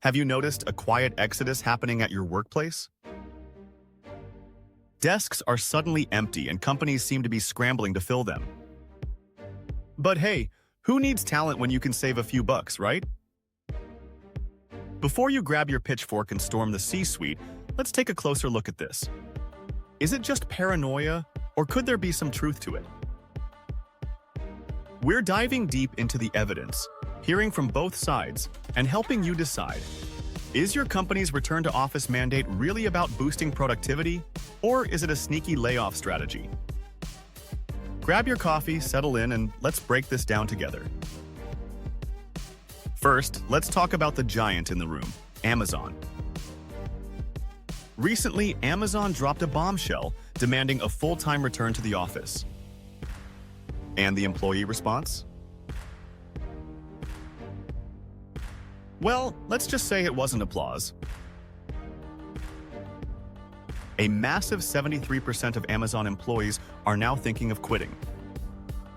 Have you noticed a quiet exodus happening at your workplace? Desks are suddenly empty and companies seem to be scrambling to fill them. But hey, who needs talent when you can save a few bucks, right? Before you grab your pitchfork and storm the C-suite, let's take a closer look at this. Is it just paranoia, or could there be some truth to it? We're diving deep into the evidence, hearing from both sides, and helping you decide. Is your company's return-to-office mandate really about boosting productivity, or is it a sneaky layoff strategy? Grab your coffee, settle in, and let's break this down together. First, let's talk about the giant in the room, Amazon. Recently, Amazon dropped a bombshell demanding a full-time return to the office. And the employee response? Well, let's just say it wasn't applause. A massive 73% of Amazon employees are now thinking of quitting.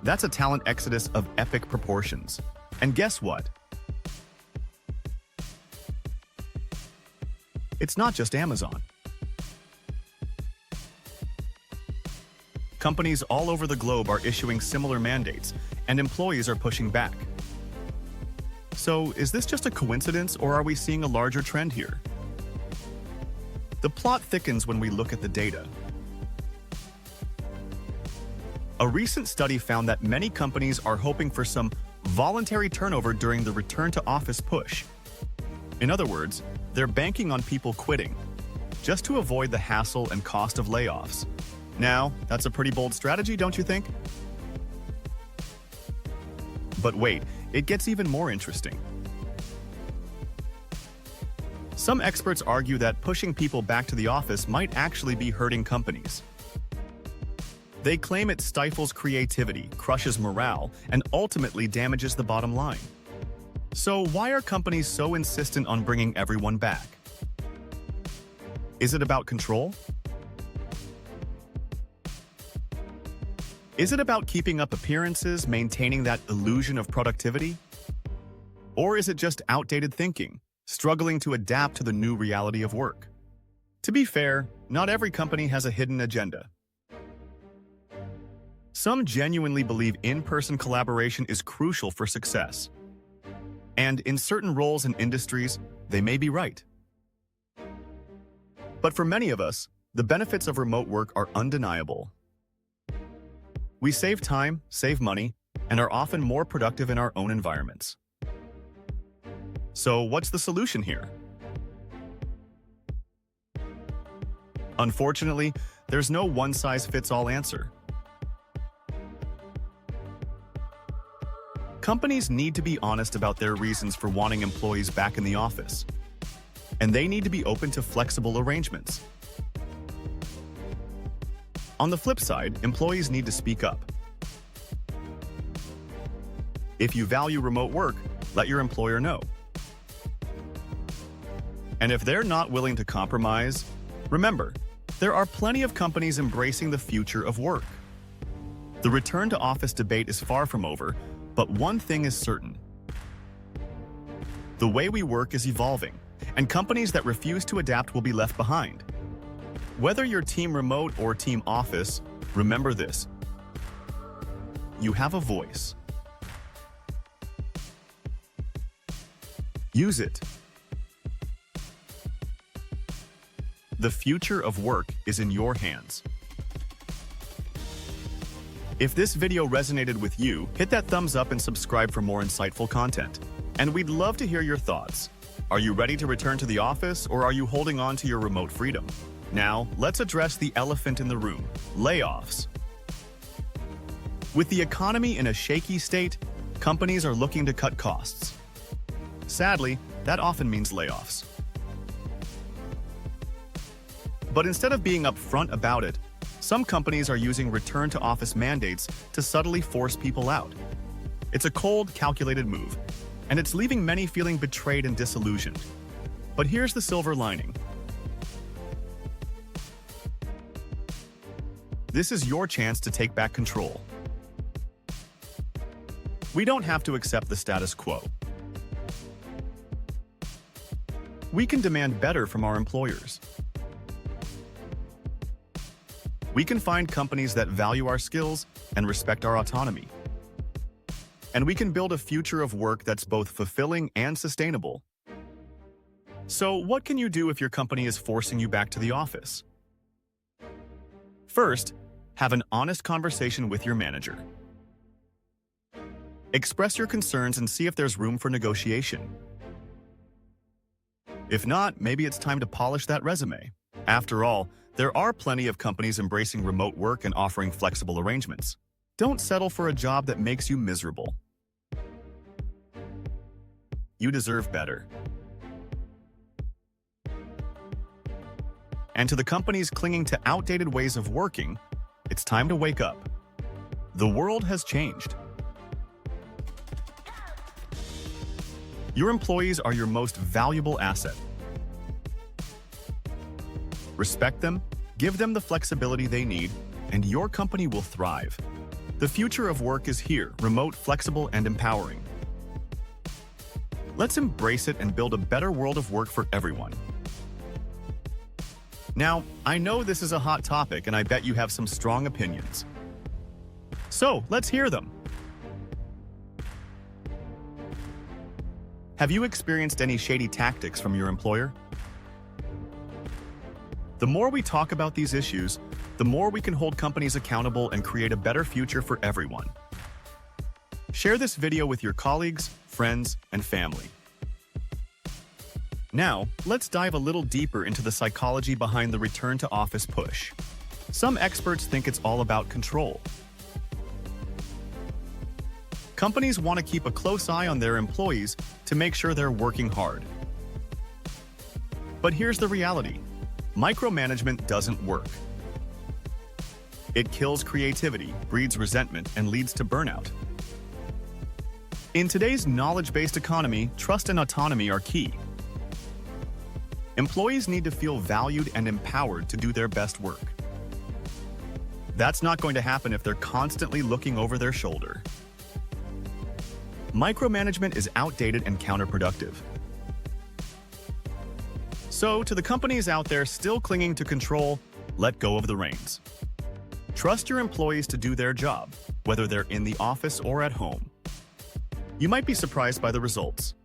That's a talent exodus of epic proportions. And guess what? It's not just Amazon. Companies all over the globe are issuing similar mandates, and employees are pushing back. So, is this just a coincidence, or are we seeing a larger trend here? The plot thickens when we look at the data. A recent study found that many companies are hoping for some voluntary turnover during the return-to-office push. In other words, they're banking on people quitting, just to avoid the hassle and cost of layoffs. Now, that's a pretty bold strategy, don't you think? But wait, it gets even more interesting. Some experts argue that pushing people back to the office might actually be hurting companies. They claim it stifles creativity, crushes morale, and ultimately damages the bottom line. So why are companies so insistent on bringing everyone back? Is it about control? Is it about keeping up appearances, maintaining that illusion of productivity? Or is it just outdated thinking, struggling to adapt to the new reality of work? To be fair, not every company has a hidden agenda. Some genuinely believe in-person collaboration is crucial for success. And in certain roles and industries, they may be right. But for many of us, the benefits of remote work are undeniable. We save time, save money, and are often more productive in our own environments. So what's the solution here? Unfortunately, there's no one-size-fits-all answer. Companies need to be honest about their reasons for wanting employees back in the office, and they need to be open to flexible arrangements. On the flip side, employees need to speak up. If you value remote work, let your employer know. And if they're not willing to compromise, remember, there are plenty of companies embracing the future of work. The return-to-office debate is far from over, but one thing is certain. The way we work is evolving, and companies that refuse to adapt will be left behind. Whether you're team remote or team office, remember this. You have a voice. Use it. The future of work is in your hands. If this video resonated with you, hit that thumbs up and subscribe for more insightful content. And we'd love to hear your thoughts. Are you ready to return to the office, or are you holding on to your remote freedom? Now, let's address the elephant in the room, layoffs. With the economy in a shaky state, companies are looking to cut costs. Sadly, that often means layoffs. But instead of being upfront about it, some companies are using return-to-office mandates to subtly force people out. It's a cold, calculated move, and it's leaving many feeling betrayed and disillusioned. But here's the silver lining. This is your chance to take back control. We don't have to accept the status quo. we can demand better from our employers. We can find companies that value our skills and respect our autonomy. And we can build a future of work that's both fulfilling and sustainable. So, what can you do if your company is forcing you back to the office? First, have an honest conversation with your manager. Express your concerns and see if there's room for negotiation. If not, maybe it's time to polish that resume. After all, there are plenty of companies embracing remote work and offering flexible arrangements. Don't settle for a job that makes you miserable. You deserve better. And to the companies clinging to outdated ways of working, it's time to wake up. The world has changed. Your employees are your most valuable asset. Respect them, give them the flexibility they need, and your company will thrive. The future of work is here, remote, flexible, and empowering. Let's embrace it and build a better world of work for everyone. Now, I know this is a hot topic, and I bet you have some strong opinions. So, let's hear them. Have you experienced any shady tactics from your employer? The more we talk about these issues, the more we can hold companies accountable and create a better future for everyone. Share this video with your colleagues, friends, and family. Now, let's dive a little deeper into the psychology behind the return to office push. Some experts think it's all about control. Companies want to keep a close eye on their employees to make sure they're working hard. But here's the reality. Micromanagement doesn't work. It kills creativity, breeds resentment, and leads to burnout. In today's knowledge-based economy, trust and autonomy are key. Employees need to feel valued and empowered to do their best work. That's not going to happen if they're constantly looking over their shoulder. Micromanagement is outdated and counterproductive. So, to the companies out there still clinging to control, let go of the reins. Trust your employees to do their job, whether they're in the office or at home. You might be surprised by the results.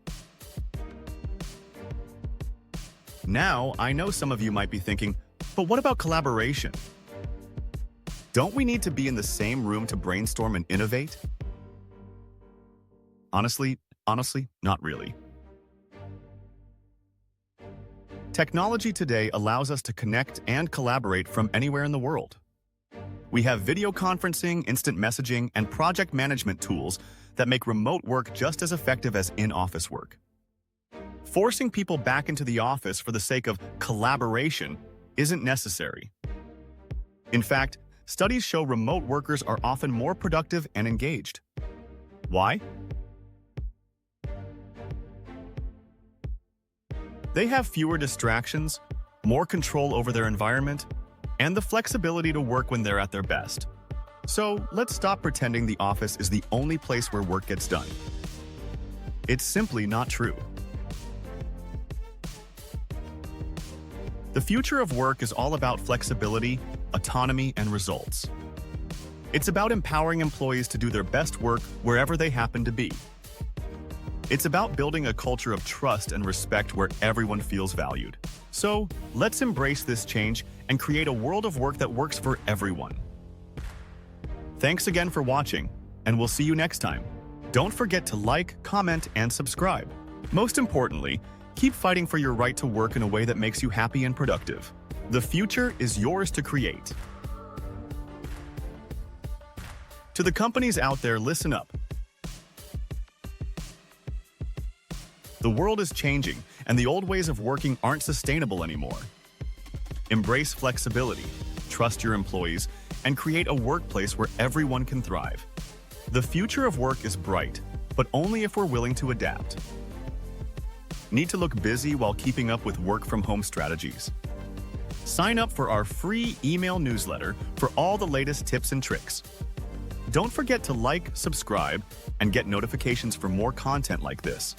Now, I know some of you might be thinking, but what about collaboration? Don't we need to be in the same room to brainstorm and innovate? Honestly, not really. Technology today allows us to connect and collaborate from anywhere in the world. We have video conferencing, instant messaging, and project management tools that make remote work just as effective as in-office work. Forcing people back into the office for the sake of collaboration isn't necessary. In fact, studies show remote workers are often more productive and engaged. Why? They have fewer distractions, more control over their environment, and the flexibility to work when they're at their best. So let's stop pretending the office is the only place where work gets done. It's simply not true. The future of work is all about flexibility, autonomy, and results. It's about empowering employees to do their best work wherever they happen to be. It's about building a culture of trust and respect where everyone feels valued. So, let's embrace this change and create a world of work that works for everyone. Thanks again for watching, and we'll see you next time. Don't forget to like, comment, and subscribe. Most importantly, keep fighting for your right to work in a way that makes you happy and productive. The future is yours to create. To the companies out there, listen up. The world is changing, and the old ways of working aren't sustainable anymore. Embrace flexibility, trust your employees, and create a workplace where everyone can thrive. The future of work is bright, but only if we're willing to adapt. Need to look busy while keeping up with work-from-home strategies? Sign up for our free email newsletter for all the latest tips and tricks. Don't forget to like, subscribe, and get notifications for more content like this.